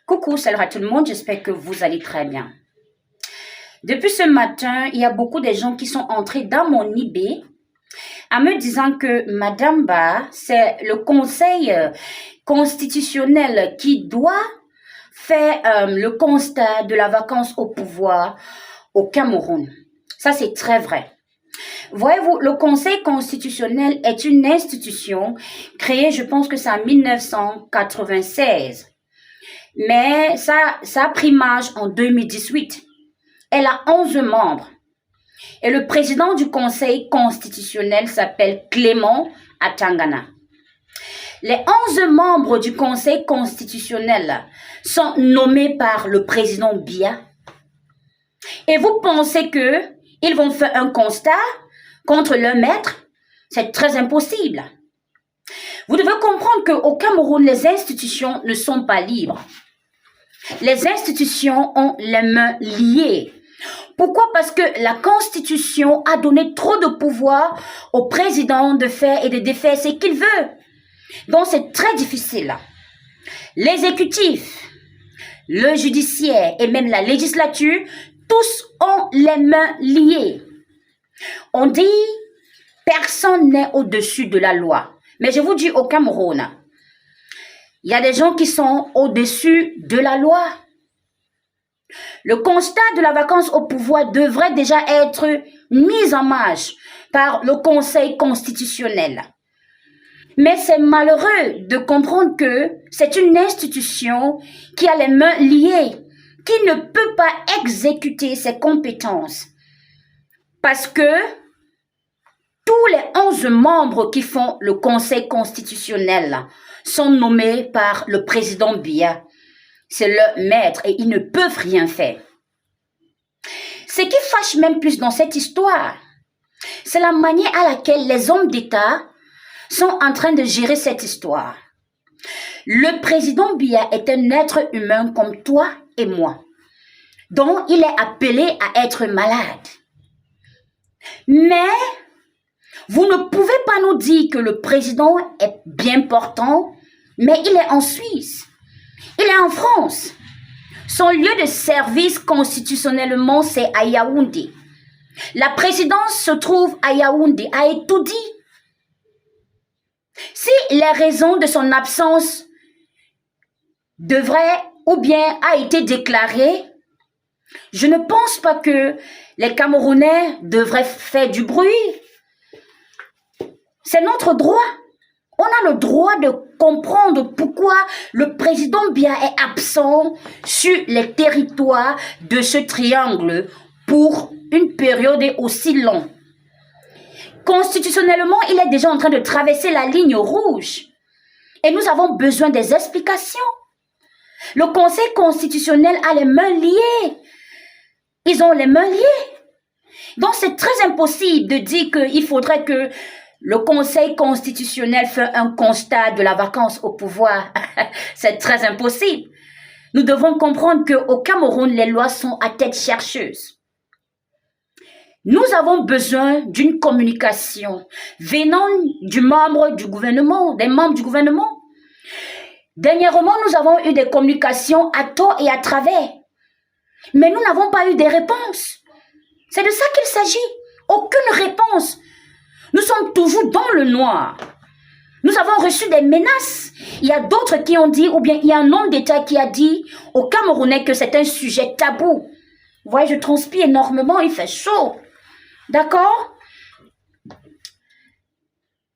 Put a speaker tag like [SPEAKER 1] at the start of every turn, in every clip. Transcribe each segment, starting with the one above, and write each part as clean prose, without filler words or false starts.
[SPEAKER 1] Coucou, salut à tout le monde, j'espère que vous allez très bien. Depuis ce matin, il y a beaucoup de gens qui sont entrés dans mon IB en me disant que Madame Ba, c'est le conseil constitutionnel qui doit faire le constat de la vacance au pouvoir au Cameroun. Ça, c'est très vrai. Voyez-vous, le Conseil constitutionnel est une institution créée, je pense que c'est en 1996. Mais ça a pris marche en 2018. Elle a 11 membres. Et le président du Conseil constitutionnel s'appelle Clément Atangana. Les 11 membres du Conseil constitutionnel sont nommés par le président Biya. Et vous pensez qu'ils vont faire un constat contre leur maître? C'est très impossible. Vous devez comprendre qu'au Cameroun, les institutions ne sont pas libres. Les institutions ont les mains liées. Pourquoi? Parce que la Constitution a donné trop de pouvoir au président de faire et de défaire ce qu'il veut. Donc c'est très difficile. L'exécutif, le judiciaire et même la législature, tous ont les mains liées. On dit personne n'est au-dessus de la loi. Mais je vous dis au Cameroun, il y a des gens qui sont au-dessus de la loi. Le constat de la vacance au pouvoir devrait déjà être mis en marche par le Conseil constitutionnel. Mais c'est malheureux de comprendre que c'est une institution qui a les mains liées, qui ne peut pas exécuter ses compétences. Parce que tous les 11 membres qui font le Conseil constitutionnel sont nommés par le président Biya. C'est leur maître et ils ne peuvent rien faire. Ce qui fâche même plus dans cette histoire, c'est la manière à laquelle les hommes d'État sont en train de gérer cette histoire. Le président Biya est un être humain comme toi et moi, dont il est appelé à être malade. Mais vous ne pouvez pas nous dire que le président est bien portant, mais il est en Suisse. Il est en France. Son lieu de service constitutionnellement, c'est à Yaoundé. La présidence se trouve à Yaoundé, à Etoudi. Si les raisons de son absence devraient ou bien a été déclarées, je ne pense pas que les Camerounais devraient faire du bruit. C'est notre droit. On a le droit de comprendre pourquoi le président Biya est absent sur les territoires de ce triangle pour une période aussi longue. Constitutionnellement, il est déjà en train de traverser la ligne rouge. Et nous avons besoin des explications. Le Conseil constitutionnel a les mains liées. Ils ont les mains liées. Donc c'est très impossible de dire qu'il faudrait que le Conseil constitutionnel fait un constat de la vacance au pouvoir. C'est très impossible. Nous devons comprendre qu'au Cameroun, les lois sont à tête chercheuse. Nous avons besoin d'une communication venant des membres du gouvernement. Dernièrement, nous avons eu des communications à tort et à travers. Mais nous n'avons pas eu de réponse. C'est de ça qu'il s'agit. Aucune réponse. Nous sommes toujours dans le noir. Nous avons reçu des menaces. Il y a d'autres qui ont dit, ou bien il y a un homme d'État qui a dit aux Camerounais que c'est un sujet tabou. Vous voyez, je transpire énormément, il fait chaud. D'accord?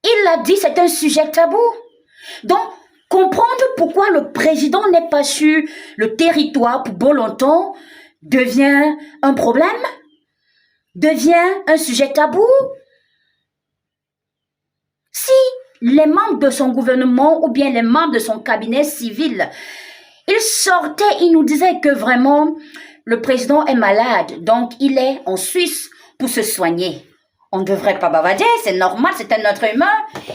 [SPEAKER 1] Il a dit c'est un sujet tabou. Donc, comprendre pourquoi le président n'est pas sur le territoire pour bon longtemps devient un problème, devient un sujet tabou. Si les membres de son gouvernement ou bien les membres de son cabinet civil, ils sortaient, ils nous disaient que vraiment le président est malade, donc il est en Suisse pour se soigner. On ne devrait pas bavader, c'est normal, c'est un être humain.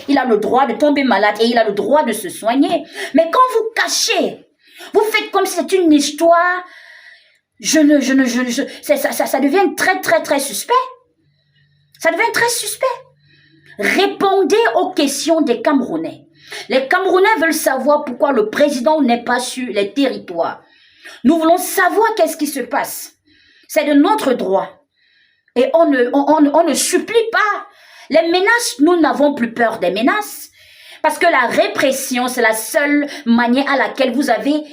[SPEAKER 1] Il a le droit de tomber malade et il a le droit de se soigner. Mais quand vous cachez, vous faites comme si c'était une histoire, ça devient très, très, très suspect. Ça devient très suspect. Répondez aux questions des Camerounais. Les Camerounais veulent savoir pourquoi le président n'est pas sur les territoires. Nous voulons savoir qu'est-ce qui se passe. C'est de notre droit. Et on ne supplie pas. Les menaces, nous n'avons plus peur des menaces. Parce que la répression, c'est la seule manière à laquelle vous avez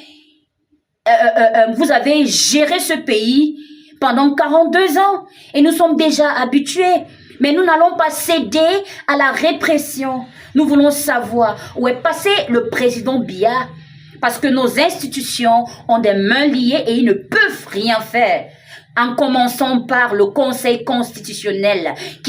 [SPEAKER 1] géré ce pays pendant 42 ans. Et nous sommes déjà habitués. Mais nous n'allons pas céder à la répression. Nous voulons savoir où est passé le président Biya. Parce que nos institutions ont des mains liées et ils ne peuvent rien faire. En commençant par le Conseil constitutionnel qui